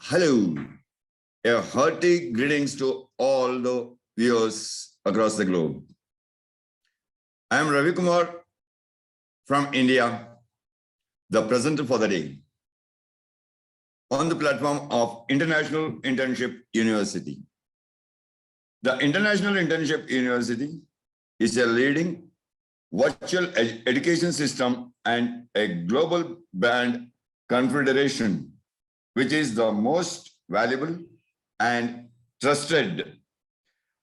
Hello, a hearty greetings to all the viewers across the globe. I am Ravi Kumar from India, the presenter for the day, on the platform of International Internship University. The International Internship University is a leading virtual education system and a global band confederation, which is the most valuable and trusted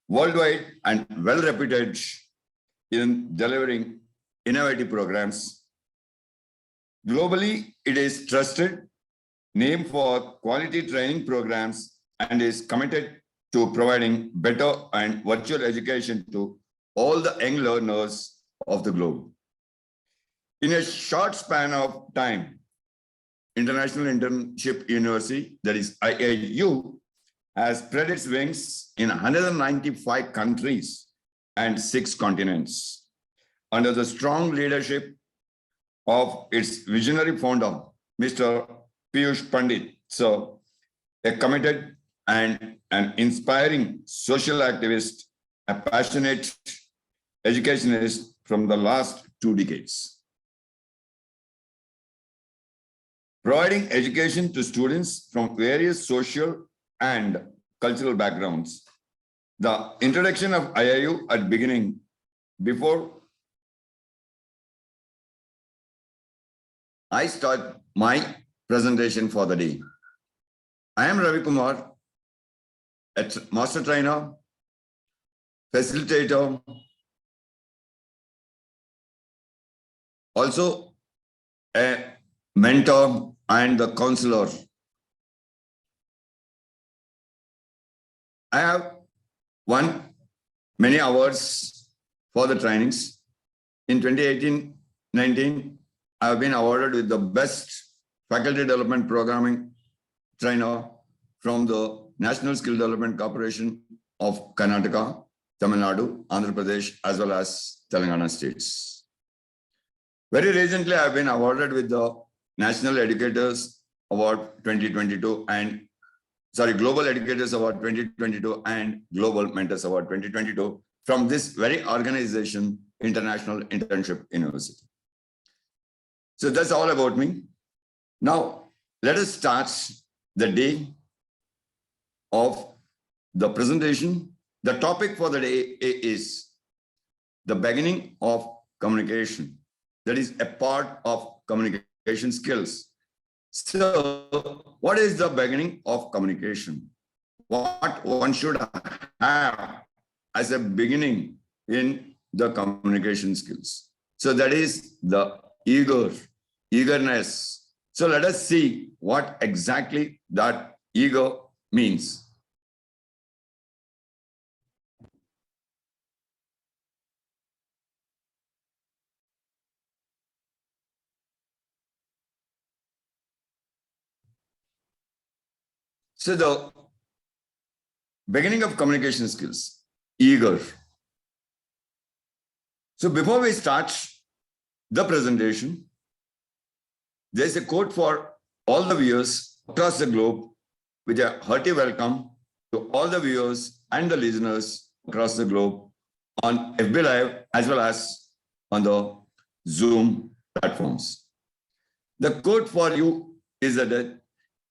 worldwide and well-reputed in delivering innovative programs. Globally, it is trusted, named for quality training programs, and is committed to providing better and virtual education to all the young learners of the globe. In a short span of time, International Internship University, that is IIU, has spread its wings in 195 countries and 6 continents under the strong leadership of its visionary founder, Mr. Piyush Pandit. So, a committed and an inspiring social activist, a passionate educationist from the last 2 decades. Providing education to students from various social and cultural backgrounds. The introduction of IIU at beginning, before I start my presentation for the day. I am Ravi Kumar, a master trainer, facilitator, also a mentor and the counselor. I have won many awards for the trainings. In 2018-19, I have been awarded with the best faculty development programming trainer from the National Skill Development Corporation of Karnataka, Tamil Nadu, Andhra Pradesh, as well as Telangana states. Very recently, I have been awarded with the National Educators Award 2022 and Global Educators Award 2022 and Global Mentors Award 2022 from this very organization, International Internship University. So that's all about me. Now, let us start the day of the presentation. The topic for the day is the beginning of communication. That is a part of communication skills. So, what is the beginning of communication? What one should have as a beginning in the communication skills? So that is the eagerness. So let us see what exactly that eager means. So the beginning of communication skills, eager. So before we start the presentation, there's a quote for all the viewers across the globe with a hearty welcome to all the viewers and the listeners across the globe on FB Live as well as on the Zoom platforms. The quote for you is that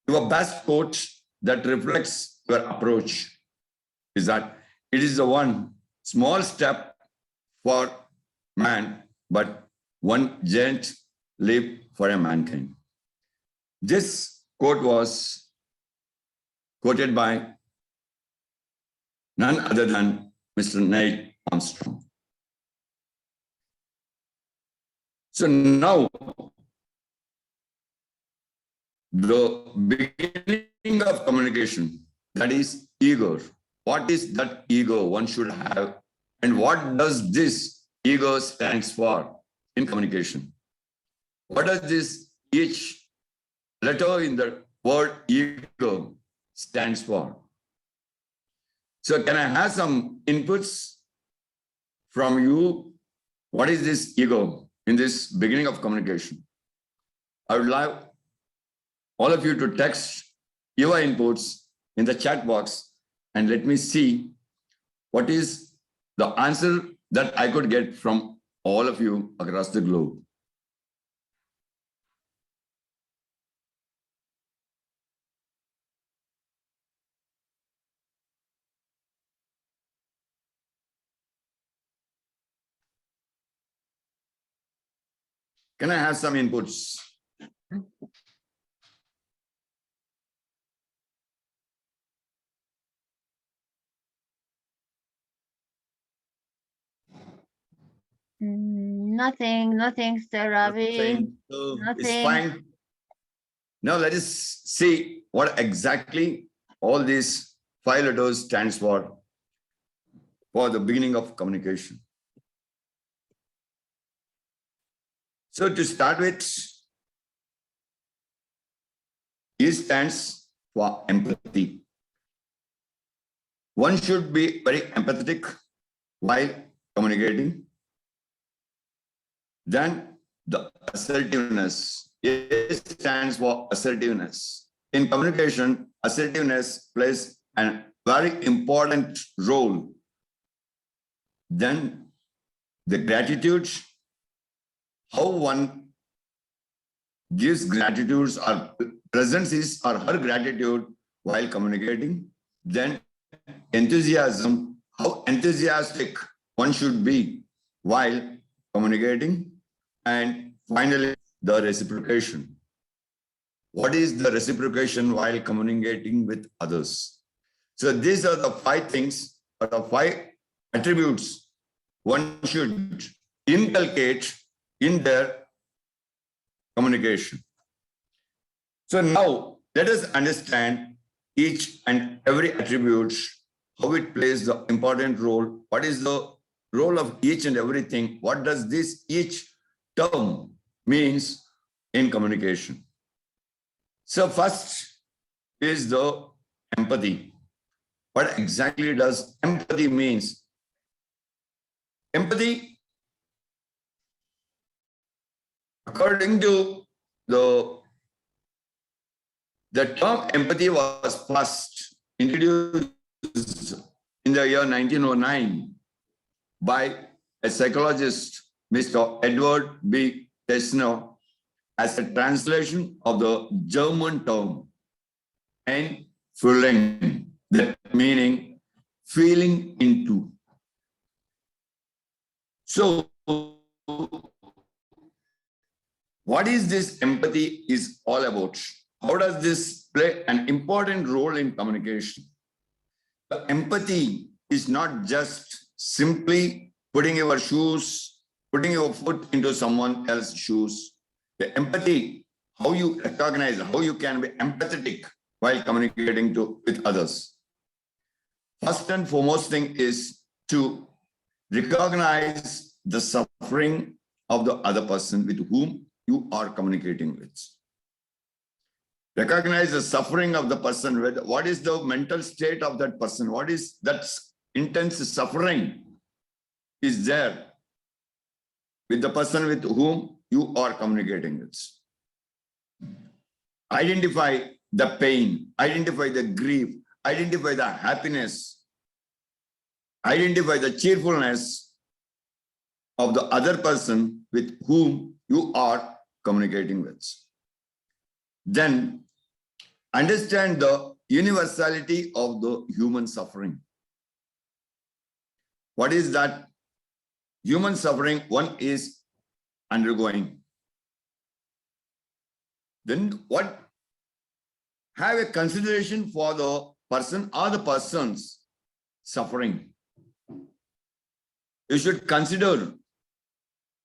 your best quote that reflects your approach is that it is the one small step for man, but one giant leap for a mankind. This quote was quoted by none other than Mr. Neil Armstrong. So now, the beginning of communication, that is ego. What is that ego one should have, and what does this ego stands for in communication? What does this each letter in the word ego stands for? So can I have some inputs from you? What is this ego in this beginning of communication? I would like all of you to text your inputs in the chat box and let me see what is the answer that I could get from all of you across the globe. Can I have some inputs? Nothing, Sir Ravi. Nothing. It's fine. Now let us see what exactly all these 5 letters stands for the beginning of communication. So to start with, E stands for empathy. One should be very empathetic while communicating. Then the assertiveness. A stands for assertiveness. In communication, assertiveness plays a very important role. Then the gratitude, how one gives gratitude or presents his or her gratitude while communicating. Then enthusiasm, how enthusiastic one should be while communicating. And finally, the reciprocation. What is the reciprocation while communicating with others? So these are the 5 things, or the 5 attributes one should inculcate in their communication. So now let us understand each and every attribute, how it plays the important role, what is the role of each and everything, what does this each term means in communication. So first is the empathy. What exactly does empathy means? Empathy, according to the term empathy was first introduced in the year 1909 by a psychologist, Mr. Edward B. Tesner, as a translation of the German term "Einfühlen," that meaning feeling into. So, what is this empathy is all about? How does this play an important role in communication? The empathy is not just simply putting your foot into someone else's shoes. The empathy, how you recognize, how you can be empathetic while communicating with others. First and foremost thing is to recognize the suffering of the other person with whom you are communicating with. Recognize the suffering of the person. What is the mental state of that person? What is that intense suffering is there with the person with whom you are communicating with. Identify the pain, identify the grief, identify the happiness, identify the cheerfulness of the other person with whom you are communicating with. Then understand the universality of the human suffering. What is that human suffering one is undergoing? Then what? Have a consideration for the person or the person's suffering. You should consider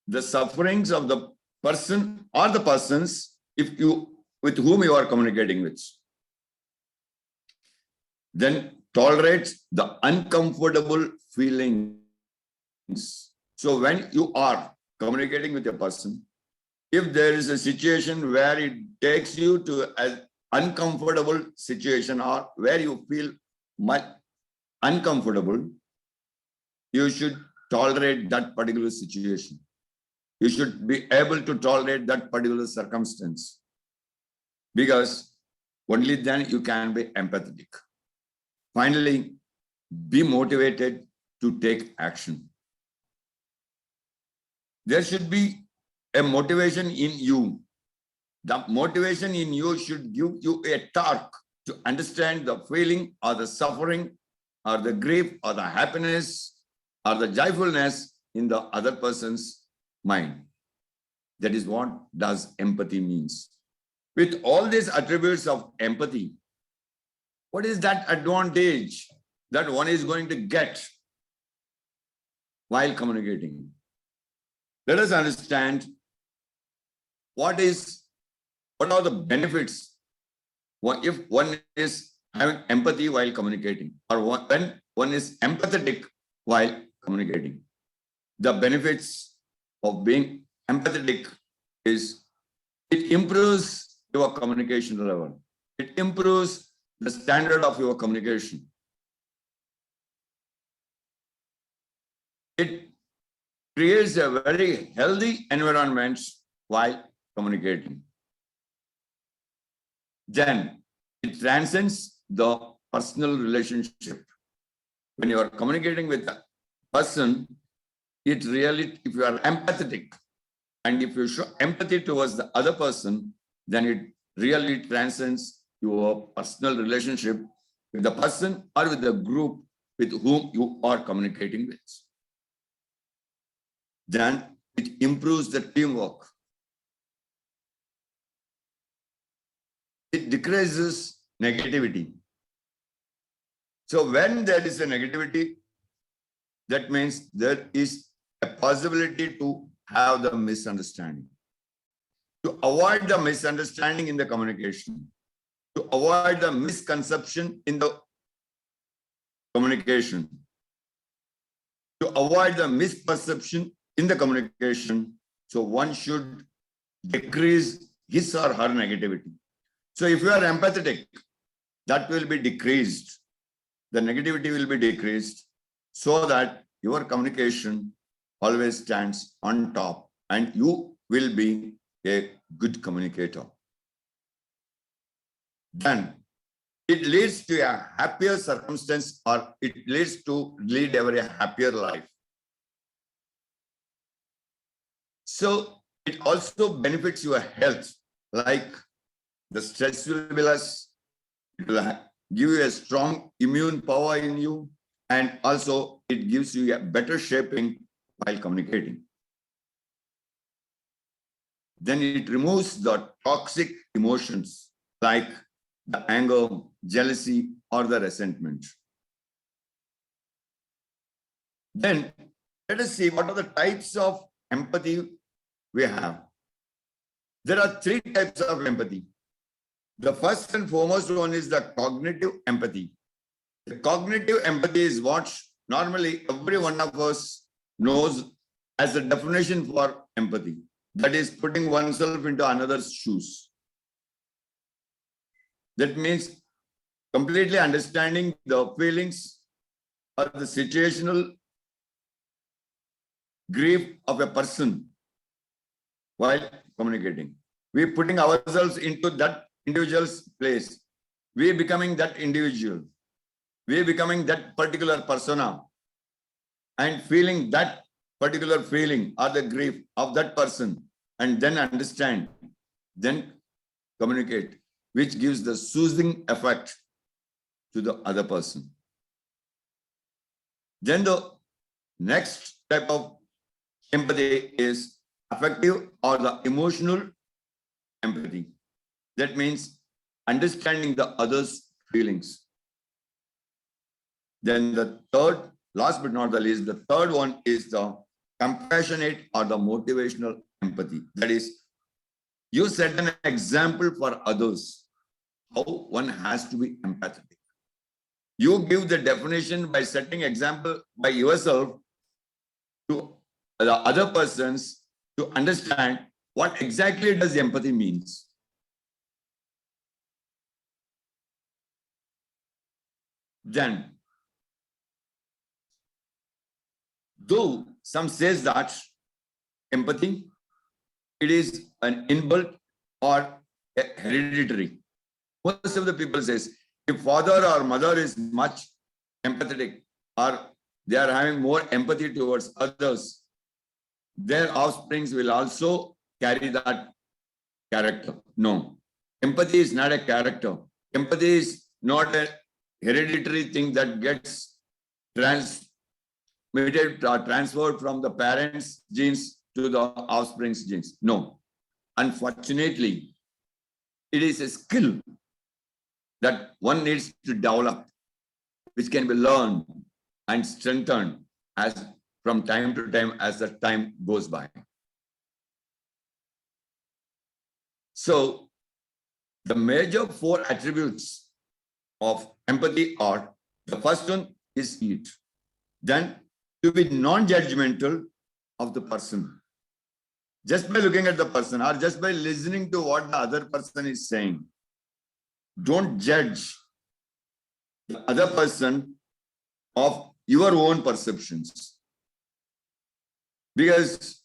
the sufferings of the person or the persons with whom you are communicating with. Then tolerate the uncomfortable feelings. So when you are communicating with a person, if there is a situation where it takes you to an uncomfortable situation or where you feel much uncomfortable, you should tolerate that particular situation. You should be able to tolerate that particular circumstance. Because Only then you can be empathetic. Finally, be motivated to take action. There should be a motivation in you. The motivation in you should give you a torque to understand the feeling or the suffering or the grief or the happiness or the joyfulness in the other person's mind. That is what does empathy means. With all these attributes of empathy, what is that advantage that one is going to get while communicating? Let us understand what are the benefits if one is having empathy while communicating, or when one is empathetic while communicating. The benefits of being empathetic is it improves your communication level. It improves the standard of your communication. It creates a very healthy environment while communicating. Then it transcends the personal relationship. When you are communicating with a person, it really, if you are empathetic and if you show empathy towards the other person, then it really transcends your personal relationship with the person or with the group with whom you are communicating with. Then it improves the teamwork. It decreases negativity. So when there is a negativity, that means there is a possibility to have the misunderstanding. To avoid the misunderstanding in the communication, to avoid the misconception in the communication, to avoid the misperception in the communication, so one should decrease his or her negativity. So if you are empathetic, that will be decreased. The negativity will be decreased so that your communication always stands on top and you will be a good communicator. Then it leads to a happier circumstance, or it leads to lead a very happier life. So it also benefits your health, like the stress will be less, it will give you a strong immune power in you, and also it gives you a better shaping while communicating. Then it removes the toxic emotions like the anger, jealousy, or the resentment. Then let us see what are the types of empathy we have. There are 3 types of empathy. The first and foremost one is the cognitive empathy. The cognitive empathy is what normally every one of us knows as a definition for empathy. That is putting oneself into another's shoes. That means completely understanding the feelings or the situational grief of a person while communicating. We are putting ourselves into that individual's place. We are becoming that individual. We are becoming that particular persona and feeling that particular feeling or the grief of that person, and then understand, then communicate, which gives the soothing effect to the other person. Then the next type of empathy is affective or the emotional empathy. That means understanding the other's feelings. Then the third, last but not the least, the third one is the compassionate or the motivational empathy. That is, you set an example for others, how one has to be empathetic. You give the definition by setting example by yourself to the other persons to understand what exactly does empathy means. Then, though some says that empathy, it is an inbuilt or hereditary. Most of the people says, if father or mother is much empathetic or they are having more empathy towards others, their offsprings will also carry that character. No, empathy is not a character. Empathy is not a hereditary thing that gets transmitted or transferred from the parents' genes to the offspring's genes. No, unfortunately, it is a skill that one needs to develop, which can be learned and strengthened as from time to time as the time goes by. So the major 4 attributes of empathy are, the first one is it. Then to be non-judgmental of the person. Just by looking at the person or just by listening to what the other person is saying, don't judge the other person of your own perceptions. Because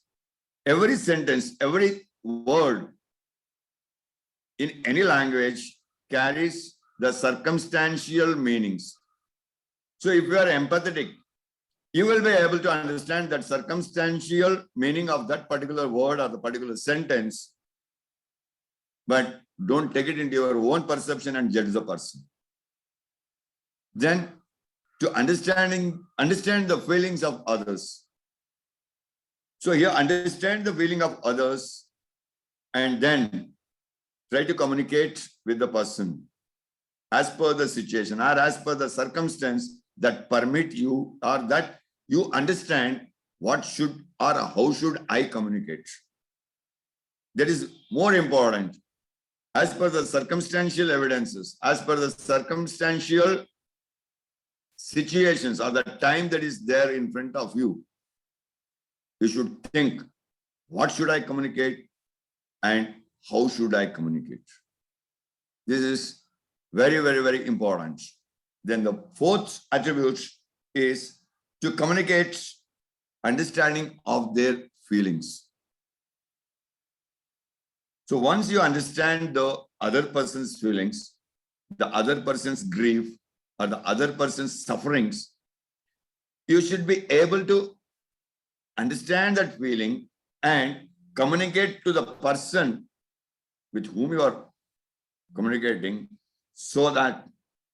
every sentence, every word in any language carries the circumstantial meanings. So if you are empathetic, you will be able to understand that circumstantial meaning of that particular word or the particular sentence, but don't take it into your own perception and judge the person. Then to understand the feelings of others. So here, understand the feeling of others and then try to communicate with the person as per the situation or as per the circumstance that permit you or that you understand what should or how should I communicate. That is more important. As per the circumstantial evidences, as per the circumstantial situations or the time that is there in front of you, you should think, what should I communicate and how should I communicate? This is very, very, very important. Then the 4th attribute is to communicate understanding of their feelings. So once you understand the other person's feelings, the other person's grief, or the other person's sufferings, you should be able to understand that feeling and communicate to the person with whom you are communicating so that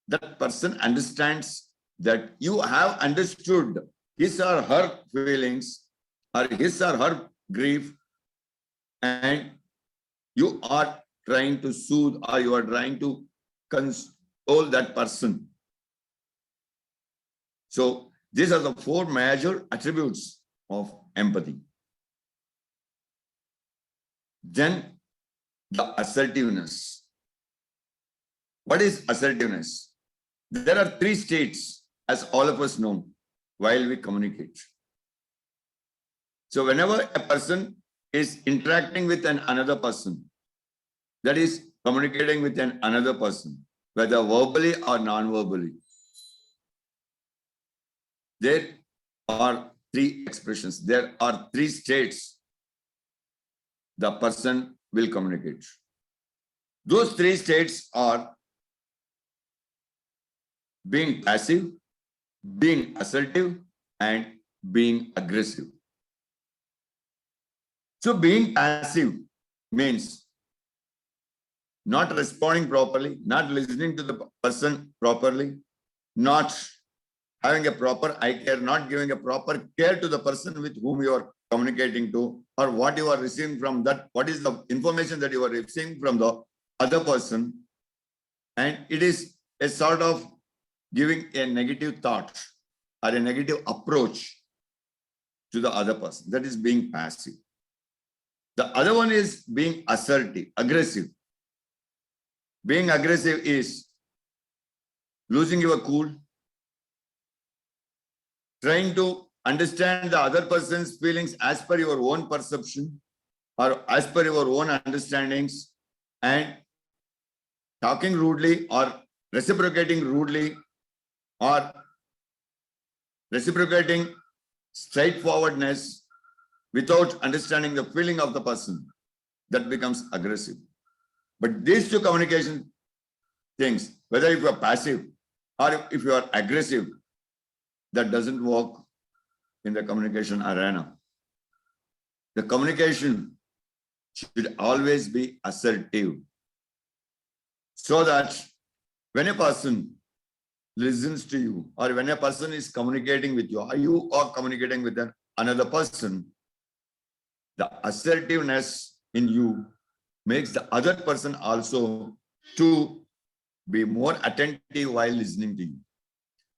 that person understands that you have understood his or her feelings or his or her grief, and you are trying to soothe or you are trying to console that person. So these are the 4 major attributes of empathy. Then the assertiveness. What is assertiveness? There are 3 states, as all of us know, while we communicate. So whenever a person is interacting with another person, that is communicating with another person, whether verbally or non-verbally, there are 3 expressions. There are 3 states the person will communicate. Those 3 states are being passive, being assertive, and being aggressive. So being passive means not responding properly, not listening to the person properly, not having a proper eye care, not giving a proper care to the person with whom you are communicating to, or what you are receiving from that, what is the information that you are receiving from the other person. And it is a sort of giving a negative thought or a negative approach to the other person. That is being passive. The other one is being assertive, aggressive. Being aggressive is losing your cool, trying to understand the other person's feelings as per your own perception or as per your own understandings, and talking rudely or reciprocating rudely or reciprocating straightforwardness without understanding the feeling of the person. That becomes aggressive. But these 2 communications things, whether if you are passive or if you are aggressive, that doesn't work in the communication arena. The communication should always be assertive, so that when a person listens to you, or when a person is communicating with you, or you are communicating with another person, the assertiveness in you makes the other person also to be more attentive while listening to you.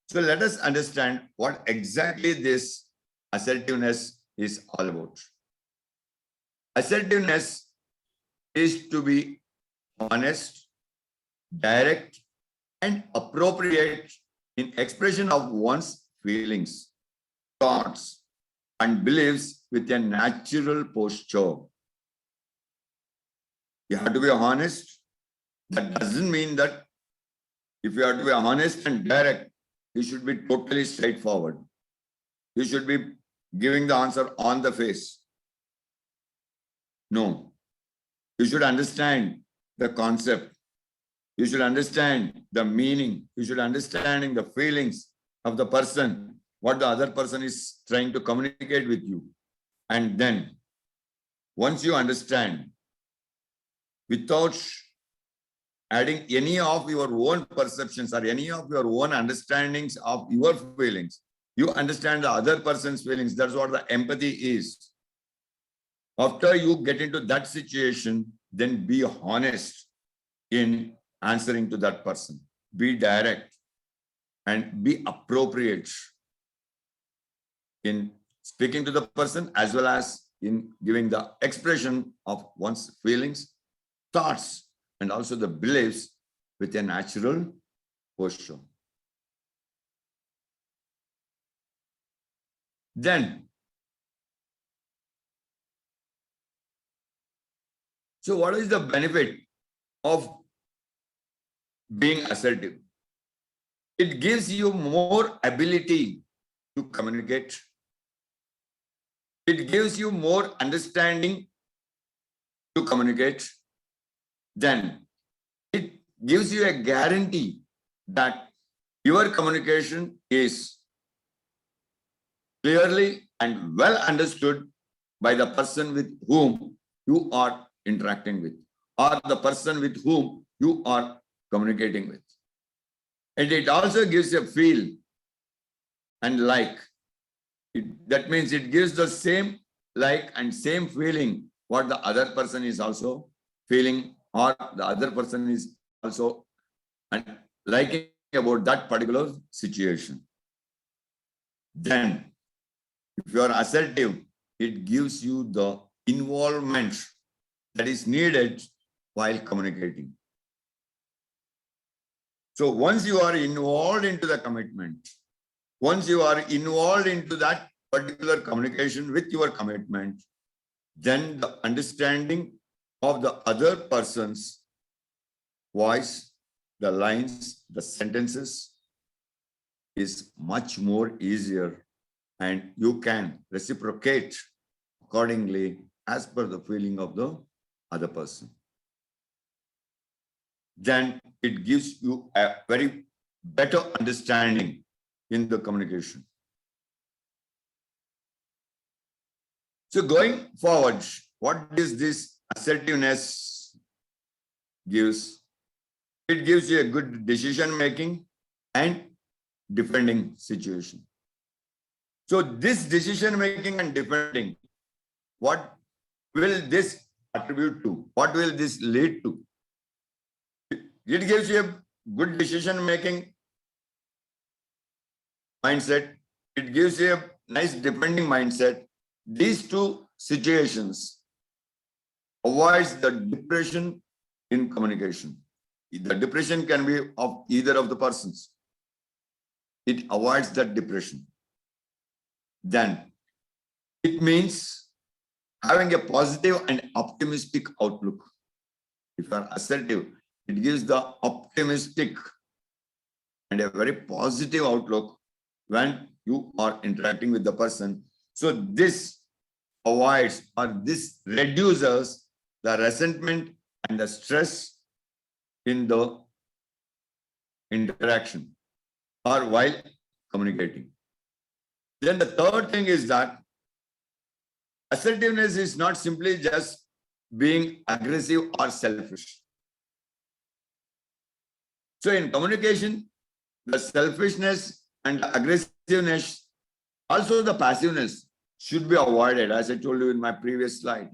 So let us understand what exactly this assertiveness is all about. Assertiveness is to be honest, direct, and appropriate in expression of one's feelings, thoughts, and beliefs with a natural posture. You have to be honest. That doesn't mean that if you have to be honest and direct, you should be totally straightforward. You should be giving the answer on the face. No. You should understand the concept. You should understand the meaning. You should understand the feelings of the person, what the other person is trying to communicate with you. And then, once you understand, without adding any of your own perceptions or any of your own understandings of your feelings, you understand the other person's feelings. That's what the empathy is. After you get into that situation, then be honest in answering to that person. Be direct and be appropriate in speaking to the person, as well as in giving the expression of one's feelings, thoughts, and also the beliefs with a natural posture. Then, so what is the benefit of being assertive? It gives you more ability to communicate. It gives you more understanding to communicate. Then it gives you a guarantee that your communication is clearly and well understood by the person with whom you are interacting with, or the person with whom you are communicating with. And it also gives a feel and like. That means it gives the same like and same feeling what the other person is also feeling, or the other person is also liking about that particular situation. Then, if you are assertive, it gives you the involvement that is needed while communicating. So once you are involved into the commitment, once you are involved into that particular communication with your commitment, then the understanding of the other person's voice, the lines, the sentences is much more easier, and you can reciprocate accordingly as per the feeling of the other person. Then it gives you a very better understanding in the communication. So going forward, what is this assertiveness gives? It gives you a good decision making and defending situation. So this decision making and defending, what will this attribute to? What will this lead to? It gives you a good decision making mindset. It gives you a nice defending mindset. These two situations avoids the depression in communication. The depression can be of either of the persons. It avoids that depression. Then it means having a positive and optimistic outlook. If you are assertive, it gives the optimistic and a very positive outlook when you are interacting with the person. So this avoids, or this reduces the resentment and the stress in the interaction or while communicating. Then the third thing is that assertiveness is not simply just being aggressive or selfish. So in communication, the selfishness and aggressiveness, also the passiveness, should be avoided, as I told you in my previous slide.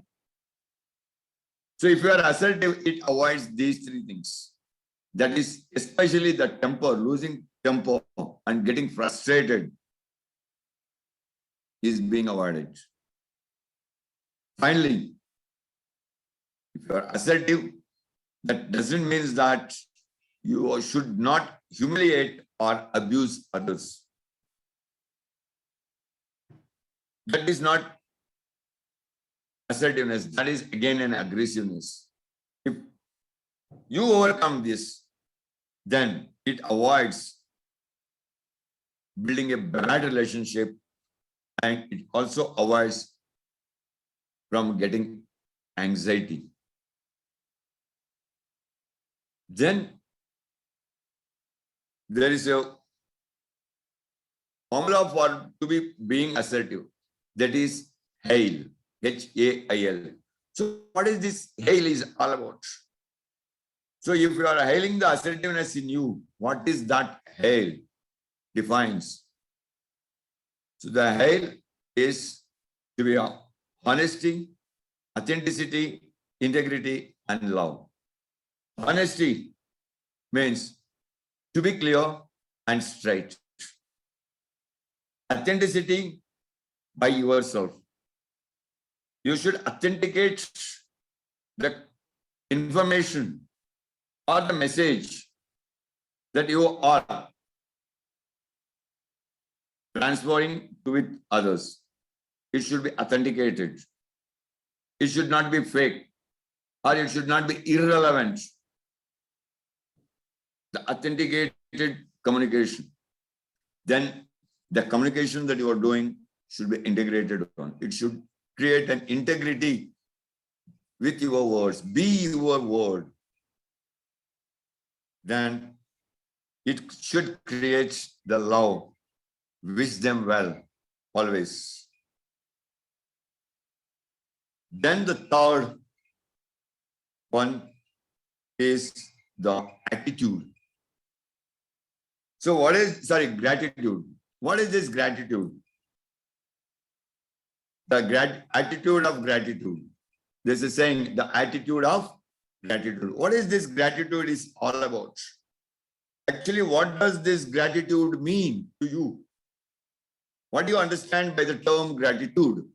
So if you are assertive, it avoids these three things. That is especially the temper, losing temper and getting frustrated is being avoided. Finally, if you are assertive, that doesn't mean that you should not humiliate or abuse others. That is not assertiveness. That is again an aggressiveness. If you overcome this, then it avoids building a bad relationship, and it also avoids from getting anxiety. Then there is a formula for to be being assertive. That is HAIL, H-A-I-L. So what is this HAIL is all about? So if you are hailing the assertiveness in you, what is that HAIL defines? So the HAIL is to be honesty, authenticity, integrity, and love. Honesty means to be clear and straight. Authenticity by yourself. You should authenticate the information or the message that you are transferring to with others. It should be authenticated. It should not be fake, or it should not be irrelevant. The authenticated communication. Then the communication that you are doing should be integrated on. It should create an integrity with your words. Be your word. Then it should create the love. Wish them well, always. Then the third one is the attitude. So what is, gratitude. What is this gratitude? The attitude of gratitude. This is saying the attitude of gratitude. What is this gratitude is all about? Actually, what does this gratitude mean to you? What do you understand by the term gratitude?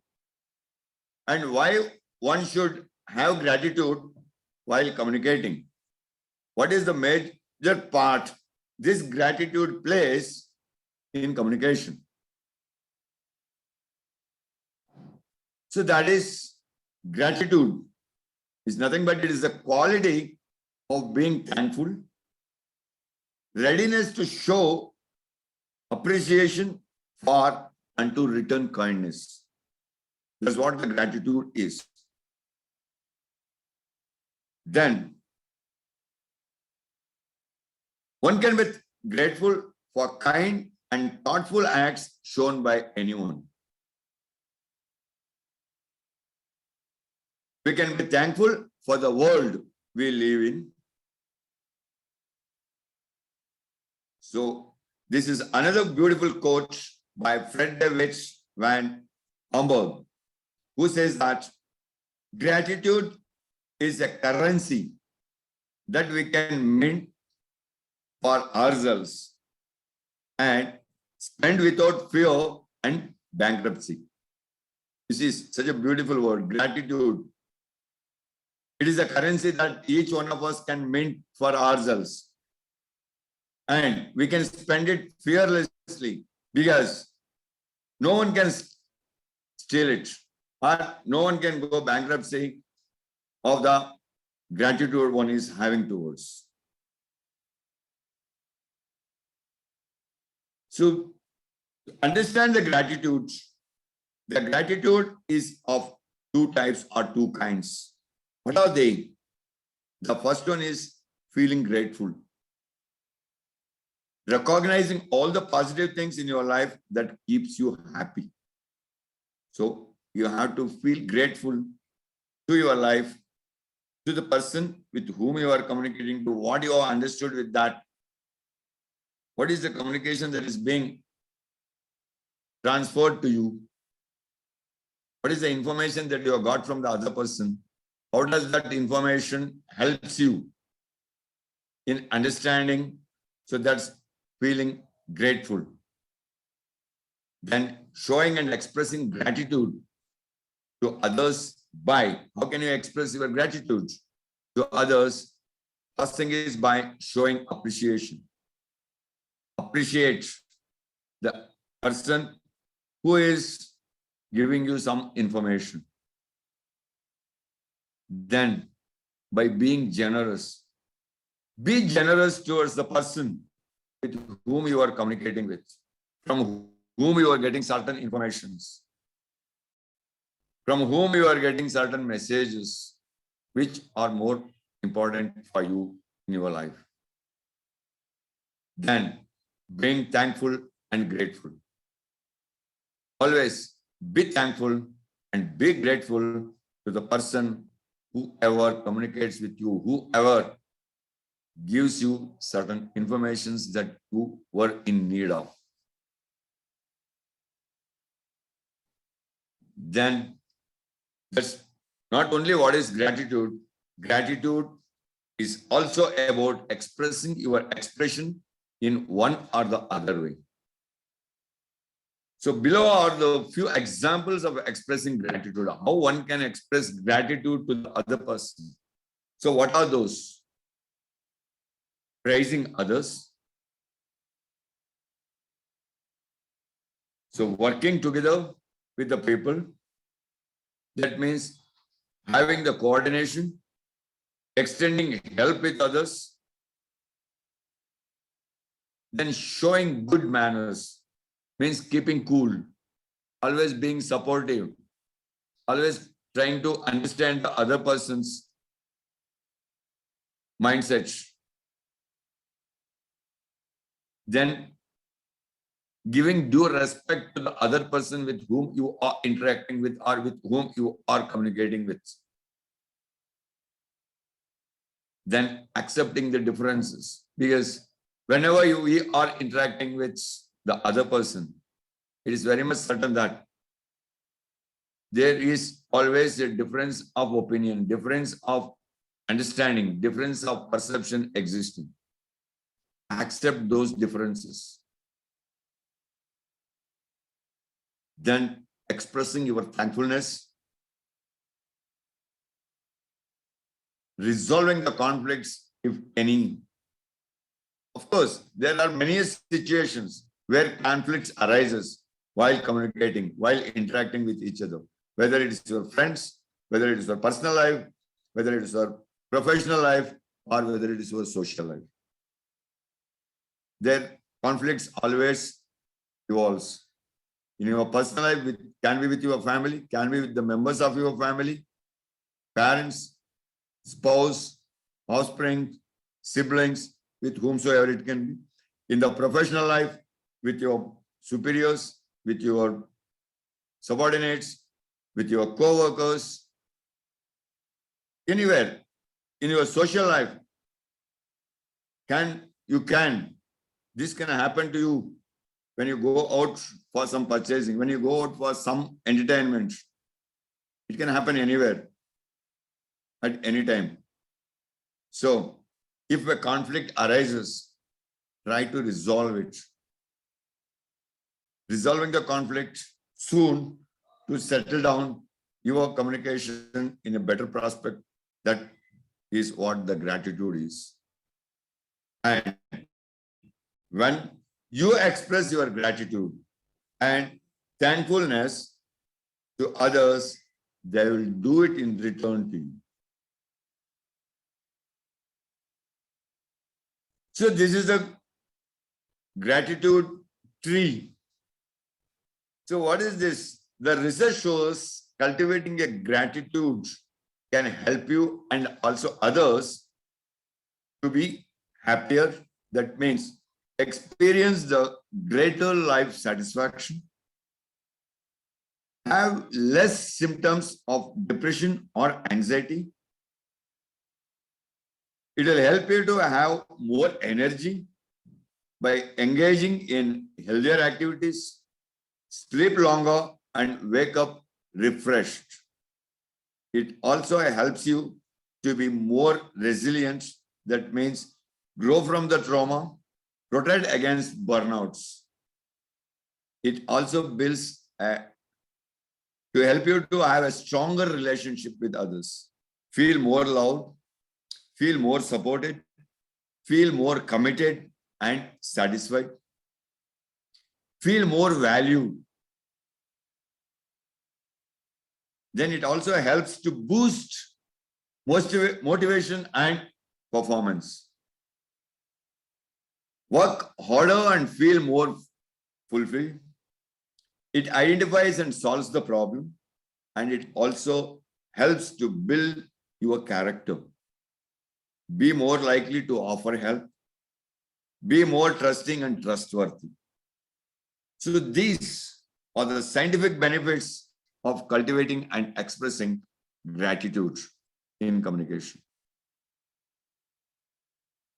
And why one should have gratitude while communicating? What is the major part this gratitude plays in communication? So that is gratitude is nothing but it is the quality of being thankful, readiness to show appreciation for and to return kindness. That's what the gratitude is. Then one can be grateful for kind and thoughtful acts shown by anyone. We can be thankful for the world we live in. So this is another beautiful quote by Frederick Van Humboldt, who says that gratitude is a currency that we can mint for ourselves and spend without fear and bankruptcy. This is such a beautiful word, gratitude. It is a currency that each one of us can mint for ourselves. And we can spend it fearlessly because no one can steal it, or no one can go bankruptcy of the gratitude one is having towards. So, to understand the gratitude is of two types or two kinds. What are they? The first one is feeling grateful. recognizing all the positive things in your life that keeps you happy. So you have to feel grateful to your life, to the person with whom you are communicating, to what you have understood with that. What is the communication that is being transferred to you? What is the information that you have got from the other person? How does that information helps you in understanding? So that's feeling grateful. Then showing and expressing gratitude to others by, how can you express your gratitude to others? First thing is by showing appreciation. Appreciate the person who is giving you some information. Then by being generous. Be generous towards the person with whom you are communicating with, from whom you are getting certain informations, from whom you are getting certain messages, which are more important for you in your life. Then being thankful and grateful. Always be thankful and be grateful to the person whoever communicates with you, whoever gives you certain informations that you were in need of. Then that's not only what is gratitude. Gratitude is also about expressing your expression in one or the other way. So below are the few examples of expressing gratitude, how one can express gratitude to the other person. So what are those? Praising others. So working together with the people, that means having the coordination, extending help with others, then showing good manners, means keeping cool, always being supportive, always trying to understand the other person's mindset. Then giving due respect to the other person with whom you are interacting with or with whom you are communicating with. Then accepting the differences, because whenever we are interacting with the other person, it is very much certain that there is always a difference of opinion, difference of understanding, difference of perception existing. Accept those differences. Then expressing your thankfulness, resolving the conflicts, if any. Of course, there are many situations where conflicts arises while communicating, while interacting with each other, whether it is your friends, whether it is your personal life, whether it is your professional life, or whether it is your social life. Their conflicts always evolves. In your personal life, it can be with your family, can be with the members of your family, parents, spouse, offspring, siblings, with whomsoever it can be. In the professional life, with your superiors, with your subordinates, with your co-workers, anywhere in your social life, this can happen to you when you go out for some purchasing, when you go out for some entertainment. It can happen anywhere, at any time. So, if a conflict arises, try to resolve it. Resolving the conflict soon to settle down your communication in a better prospect. That is what the gratitude is. And when you express your gratitude and thankfulness to others, they will do it in return to you. So this is a gratitude tree. So what is this? The research shows cultivating a gratitude can help you and also others to be happier. That means experience the greater life satisfaction, have less symptoms of depression or anxiety. It will help you to have more energy by engaging in healthier activities, sleep longer, and wake up refreshed. It also helps you to be more resilient. That means grow from the trauma, protect against burnouts. It also builds to help you to have a stronger relationship with others, feel more loved, feel more supported, feel more committed and satisfied, feel more valued. Then it also helps to boost motivation and performance. Work harder and feel more fulfilled. It identifies and solves the problem, and it also helps to build your character. Be more likely to offer help. Be more trusting and trustworthy. So these are the scientific benefits of cultivating and expressing gratitude in communication.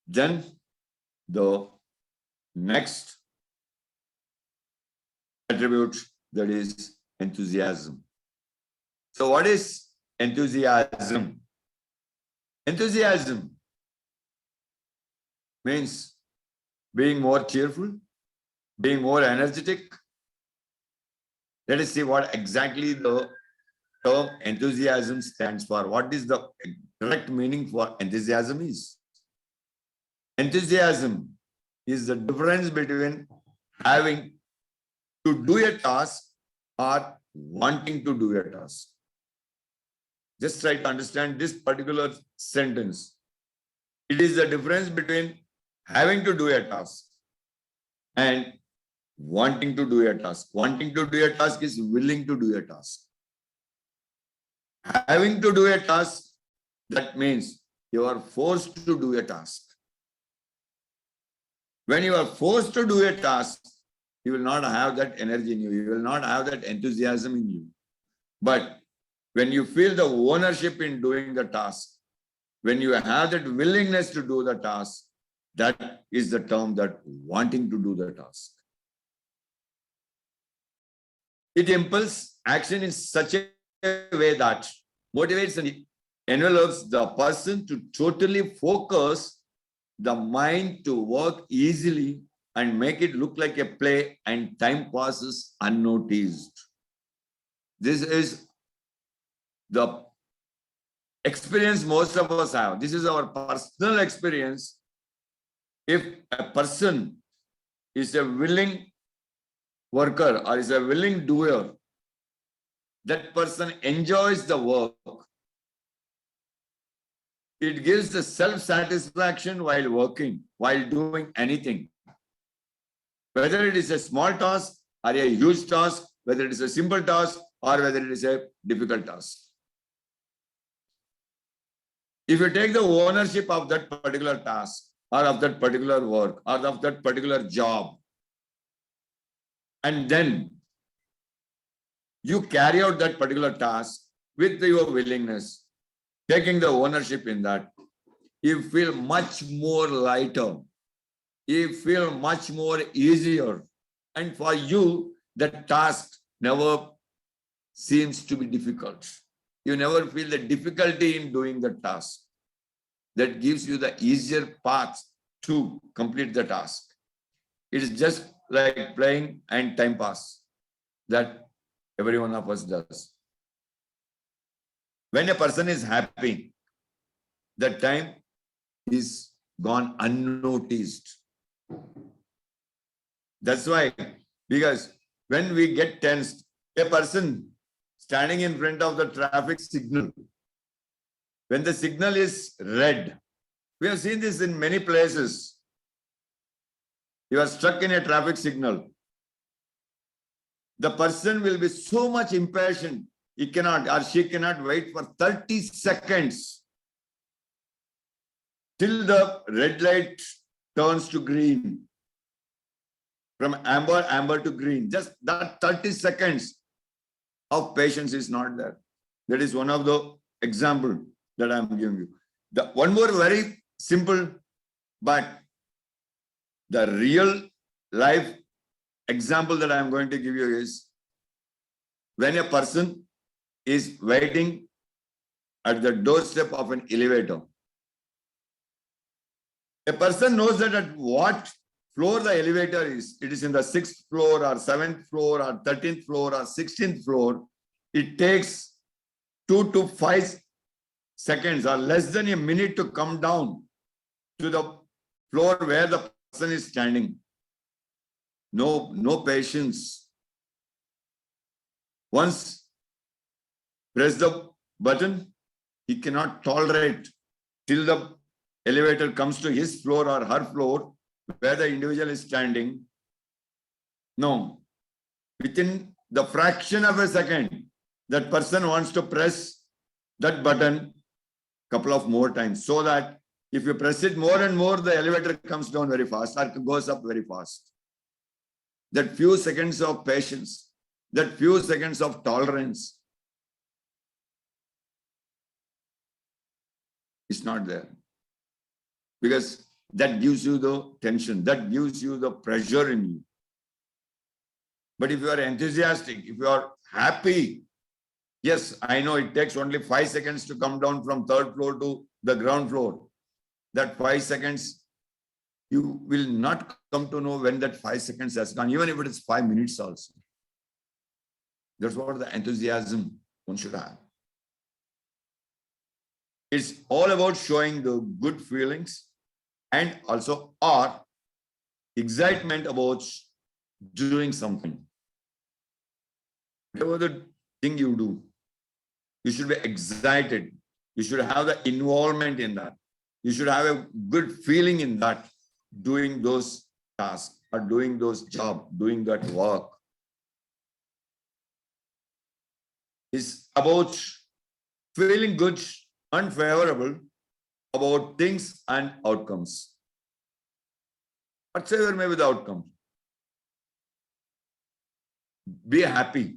Then the next attribute, that is enthusiasm. So what is enthusiasm? Enthusiasm means being more cheerful, being more energetic. Let us see what exactly the term enthusiasm stands for. What is the correct meaning for enthusiasm is? Enthusiasm is the difference between having to do a task or wanting to do a task. Just try to understand this particular sentence. It is the difference between having to do a task and wanting to do a task. Wanting to do a task is willing to do a task. Having to do a task, that means you are forced to do a task. When you are forced to do a task, you will not have that energy in you. You will not have that enthusiasm in you. But when you feel the ownership in doing the task, when you have that willingness to do the task, that is the term that wanting to do the task. It impels action in such a way that motivates and envelopes the person to totally focus the mind to work easily and make it look like a play, and time passes unnoticed. This is the experience most of us have. This is our personal experience. If a person is a willing worker or is a willing doer, that person enjoys the work. It gives the self-satisfaction while working, while doing anything. Whether it is a small task or a huge task, whether it is a simple task or whether it is a difficult task. If you take the ownership of that particular task or of that particular work or of that particular job, and then you carry out that particular task with your willingness, taking the ownership in that, you feel much more lighter. You feel much more easier. And for you, the task never seems to be difficult. You never feel the difficulty in doing the task. That gives you the easier path to complete the task. It is just like playing and time pass that every one of us does. When a person is happy, the time is gone unnoticed. That's why, because when we get tensed, a person standing in front of the traffic signal, when the signal is red, we have seen this in many places. You are stuck in a traffic signal. The person will be so much impatient, he cannot or she cannot wait for 30 seconds till the red light turns to green. from amber to green. Just that 30 seconds of patience is not there. That is one of the example that I'm giving you. The one more very simple, but the real life example that I'm going to give you is when a person is waiting at the doorstep of an elevator. A person knows that at what floor the elevator is. It is in the 6th floor or 7th floor or 13th floor or 16th floor. It takes 2 to 5 seconds or less than a minute to come down to the floor where the person is standing. No patience. Once press the button, he cannot tolerate till the elevator comes to his floor or her floor where the individual is standing. No. Within the fraction of a second, that person wants to press that button couple of more times, so that if you press it more and more, the elevator comes down very fast or goes up very fast. That few seconds of patience, that few seconds of tolerance is not there. Because that gives you the tension, that gives you the pressure in you. But if you are enthusiastic, if you are happy, yes, I know it takes only 5 seconds to come down from 3rd floor to the ground floor. That 5 seconds, you will not come to know when that 5 seconds has gone, even if it is 5 minutes also. That's what the enthusiasm one should have. It's all about showing the good feelings and also or excitement about doing something. Whatever the thing you do, you should be excited. You should have the involvement in that. You should have a good feeling in that, doing those tasks or doing those jobs, doing that work. It's about feeling good and favorable about things and outcomes. Whatsoever may be the outcome, be happy,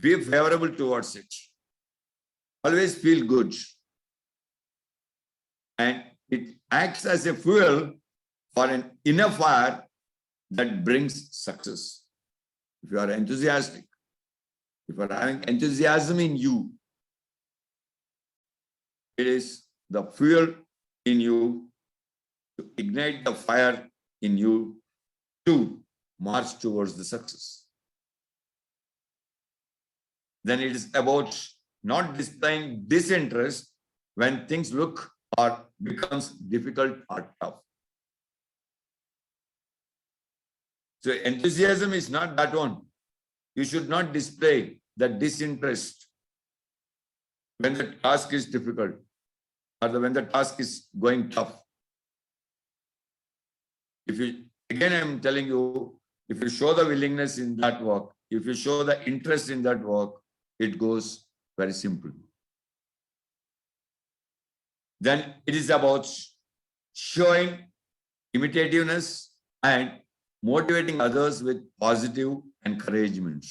be favorable towards it. Always feel good. And it acts as a fuel for an inner fire that brings success. If you are enthusiastic, if you are having enthusiasm in you, it is the fuel in you to ignite the fire in you to march towards the success. Then it is about not displaying disinterest when things look or becomes difficult or tough. So enthusiasm is not that one. You should not display the disinterest when the task is difficult or when the task is going tough. If you, again, I'm telling you, if you show the willingness in that work, if you show the interest in that work, it goes very simple. Then it is about showing imitativeness and motivating others with positive encouragement.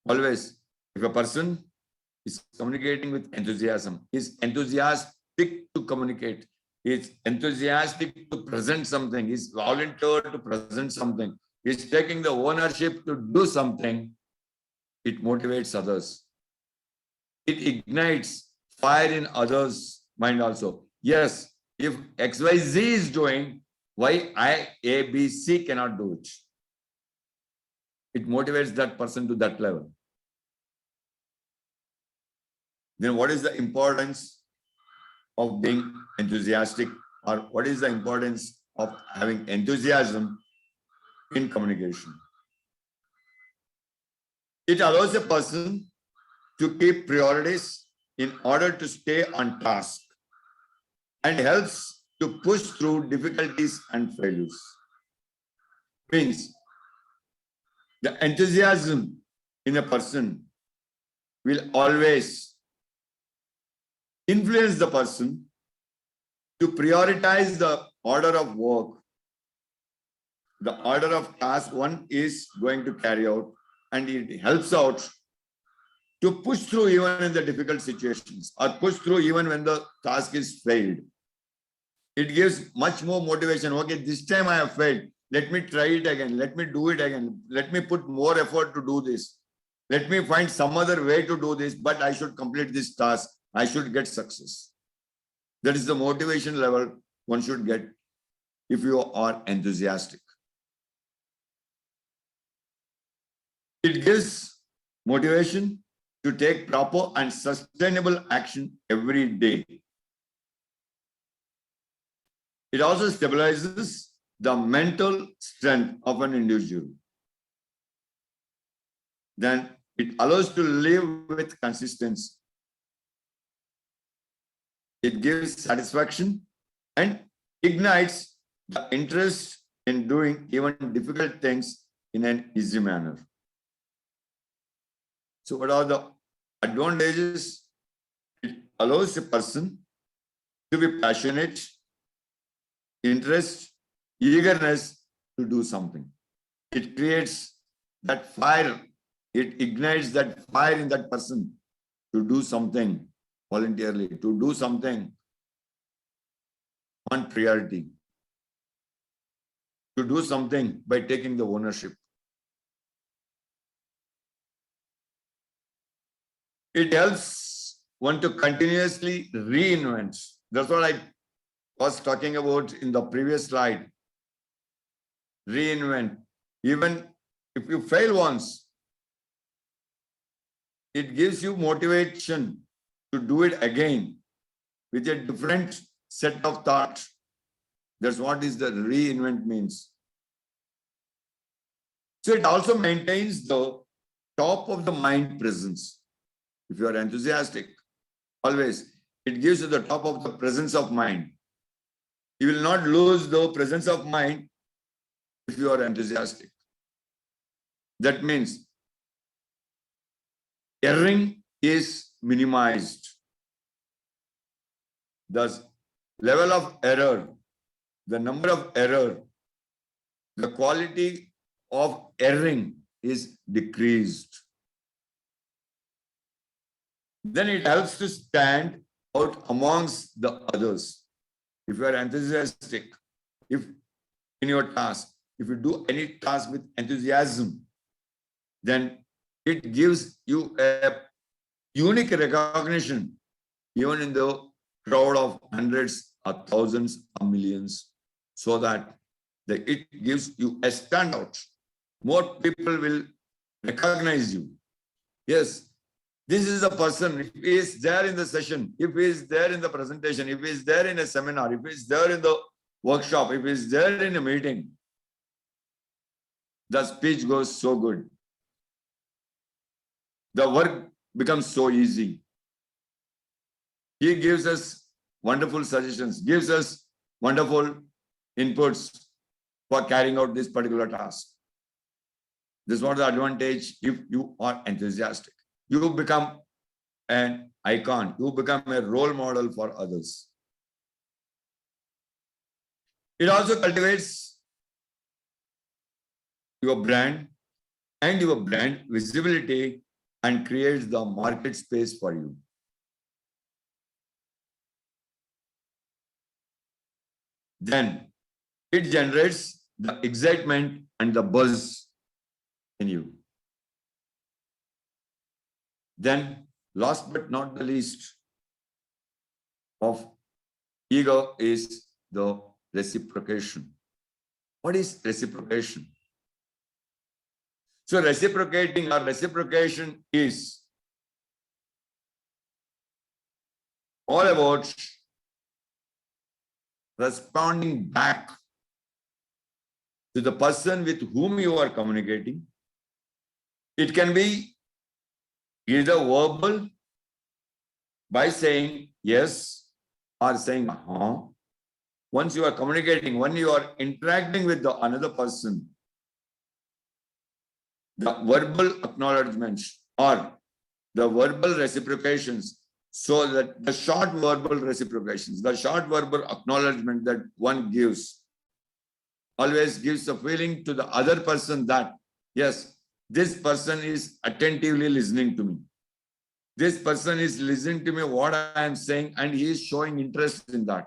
Always, if a person is communicating with enthusiasm, is enthusiastic to communicate, is enthusiastic to present something, is volunteered to present something, is taking the ownership to do something, it motivates others. It ignites fire in others' mind also. Yes, if XYZ is doing, why I, A, B, C cannot do it? It motivates that person to that level. Then what is the importance of being enthusiastic, or what is the importance of having enthusiasm in communication? It allows a person to keep priorities in order to stay on task and helps to push through difficulties and failures. Means the enthusiasm in a person will always influence the person to prioritize the order of work the order of task one is going to carry out, and it helps out to push through even in the difficult situations or push through even when the task is failed. It gives much more motivation. Okay, this time I have failed. Let me try it again. Let me do it again. Let me put more effort to do this. Let me find some other way to do this, but I should complete this task. I should get success. That is the motivation level one should get if you are enthusiastic. It gives motivation to take proper and sustainable action every day. It also stabilizes the mental strength of an individual. Then it allows to live with consistency. It gives satisfaction and ignites the interest in doing even difficult things in an easy manner. So what are the advantages? It allows a person to be passionate, interest, eagerness to do something. It creates that fire. It ignites that fire in that person to do something voluntarily, to do something on priority, to do something by taking the ownership. It helps one to continuously reinvent. That's what I was talking about in the previous slide. Reinvent. Even if you fail once, it gives you motivation to do it again with a different set of thoughts. That's what is the reinvent means. So it also maintains the top of the mind presence. If you are enthusiastic, always, it gives you the top of the presence of mind. You will not lose the presence of mind if you are enthusiastic. That means erring is minimized. The level of error, the number of error, the quality of erring is decreased. Then it helps to stand out amongst the others. If you are enthusiastic, if in your task, if you do any task with enthusiasm, then it gives you a unique recognition, even in the crowd of hundreds or thousands or millions, so that it gives you a standout. More people will recognize you. Yes, this is the person. If he is there in the session, if he is there in the presentation, if he is there in a seminar, if he is there in the workshop, if he is there in a meeting, the speech goes so good. The work becomes so easy. He gives us wonderful suggestions, gives us wonderful inputs for carrying out this particular task. This is what the advantage if you are enthusiastic. You become an icon. You become a role model for others. It also cultivates your brand and your brand visibility and creates the market space for you. Then it generates the excitement and the buzz in you. Then, last but not the least of ego is the reciprocation. What is reciprocation? So reciprocating or reciprocation is all about responding back to the person with whom you are communicating. It can be either verbal by saying yes or saying huh. Once you are communicating, when you are interacting with the another person, the verbal acknowledgements or the verbal reciprocations, so that the short verbal reciprocations, the short verbal acknowledgement that one gives always gives a feeling to the other person that, yes, this person is attentively listening to me. This person is listening to me what I am saying, and he is showing interest in that.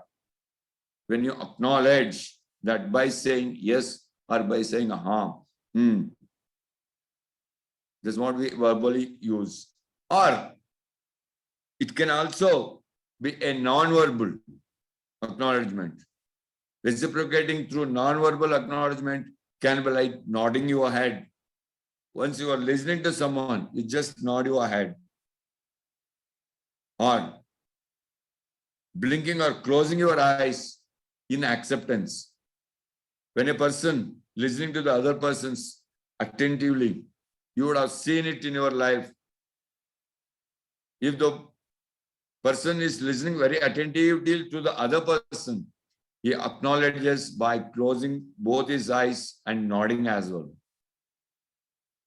When you acknowledge that by saying yes or by saying aha, this is what we verbally use. Or it can also be a non-verbal acknowledgement. Reciprocating through non-verbal acknowledgement can be like nodding your head. Once you are listening to someone, you just nod your head. Or blinking or closing your eyes in acceptance. When a person listening to the other person's attentively, you would have seen it in your life. If the person is listening very attentively to the other person, he acknowledges by closing both his eyes and nodding as well.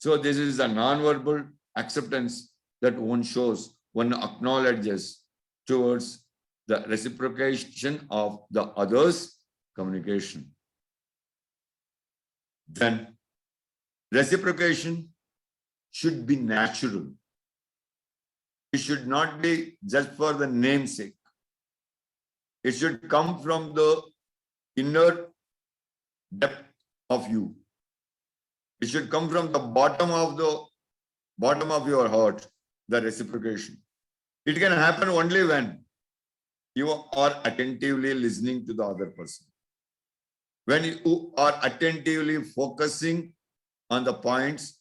So this is a non-verbal acceptance that one shows, one acknowledges towards the reciprocation of the other's communication. Then reciprocation should be natural. It should not be just for the namesake. It should come from the inner depth of you. It should come from the bottom of your heart, the reciprocation. It can happen only when you are attentively listening to the other person. When you are attentively focusing on the points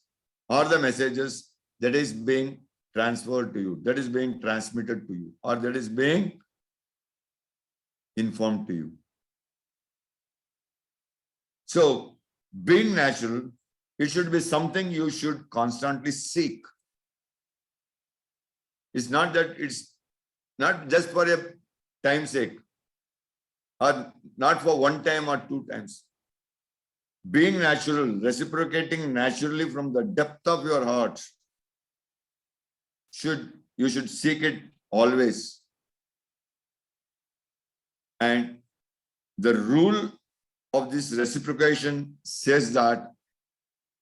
or the messages that is being transferred to you, that is being transmitted to you, or that is being informed to you. So, being natural, it should be something you should constantly seek. It's not that it's not just for a time's sake, or not for one time or two times. Being natural, reciprocating naturally from the depth of your heart, you should seek it always. And the rule of this reciprocation says that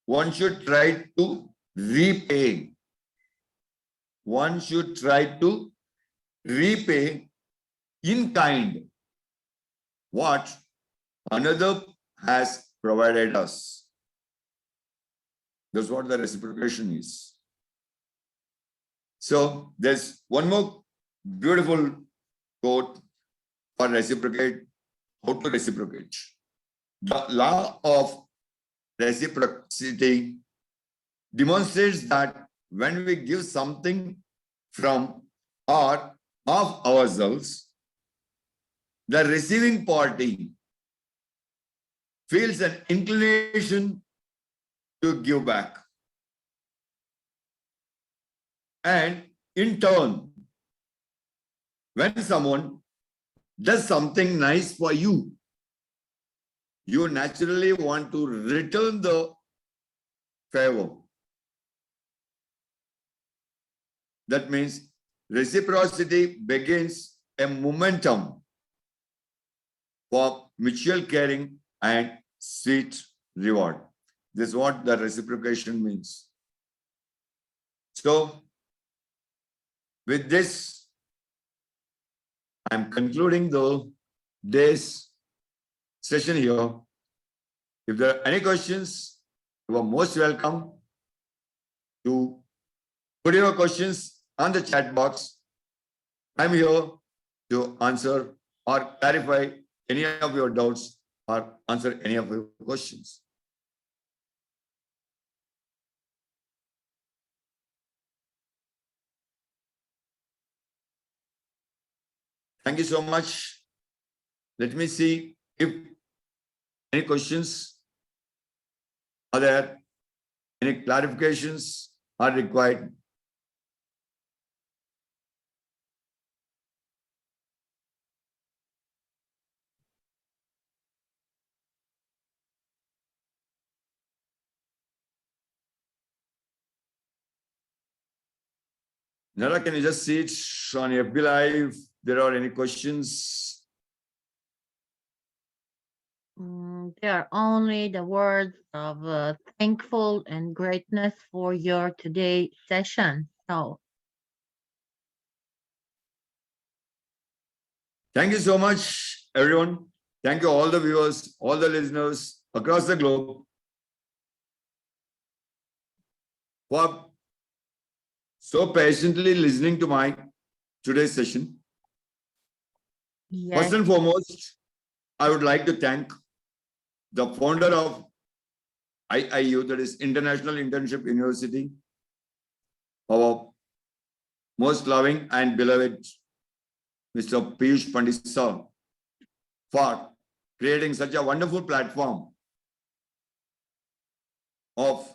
one should try to repay. One should try to repay in kind what another has provided us. That's what the reciprocation is. So there's one more beautiful quote for reciprocate, how to reciprocate. The law of reciprocity demonstrates that when we give something from or of ourselves, the receiving party feels an inclination to give back. And in turn, when someone does something nice for you, you naturally want to return the favor. That means reciprocity begins a momentum for mutual caring and sweet reward. This is what the reciprocation means. So, with this, I'm concluding the day's session here. If there are any questions, you are most welcome to put your questions on the chat box. I'm here to answer or clarify any of your doubts or answer any of your questions. Thank you so much. Let me see if any questions are there, any clarifications are required. Nara, can you just see it on FB Live? There are any questions? They are only the words of thankful and greatness for your today session. So, Thank you so much, everyone. Thank you, all the viewers, all the listeners across the globe for so patiently listening to my today's session. yes, First and foremost, I would like to thank the founder of IIU, that is International Internship University, our most loving and beloved Mr. Piyush Pandit sir, for creating such a wonderful platform of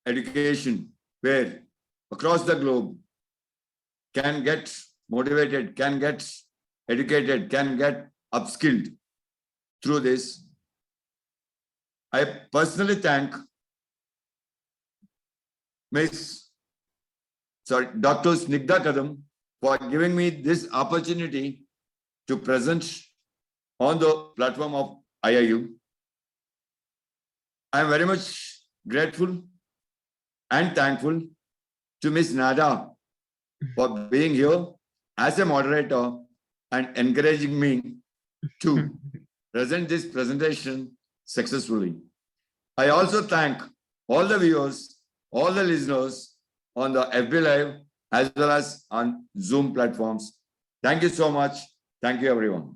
education where across the globe can get motivated, can get educated, can get upskilled through this. I personally thank Dr. Snigdha Kadam for giving me this opportunity to present on the platform of IIU. I am very much grateful and thankful to Ms. Nada for being here as a moderator and encouraging me to present this presentation successfully. I also thank all the viewers, all the listeners on the FB Live as well as on Zoom platforms. Thank you so much. Thank you, everyone.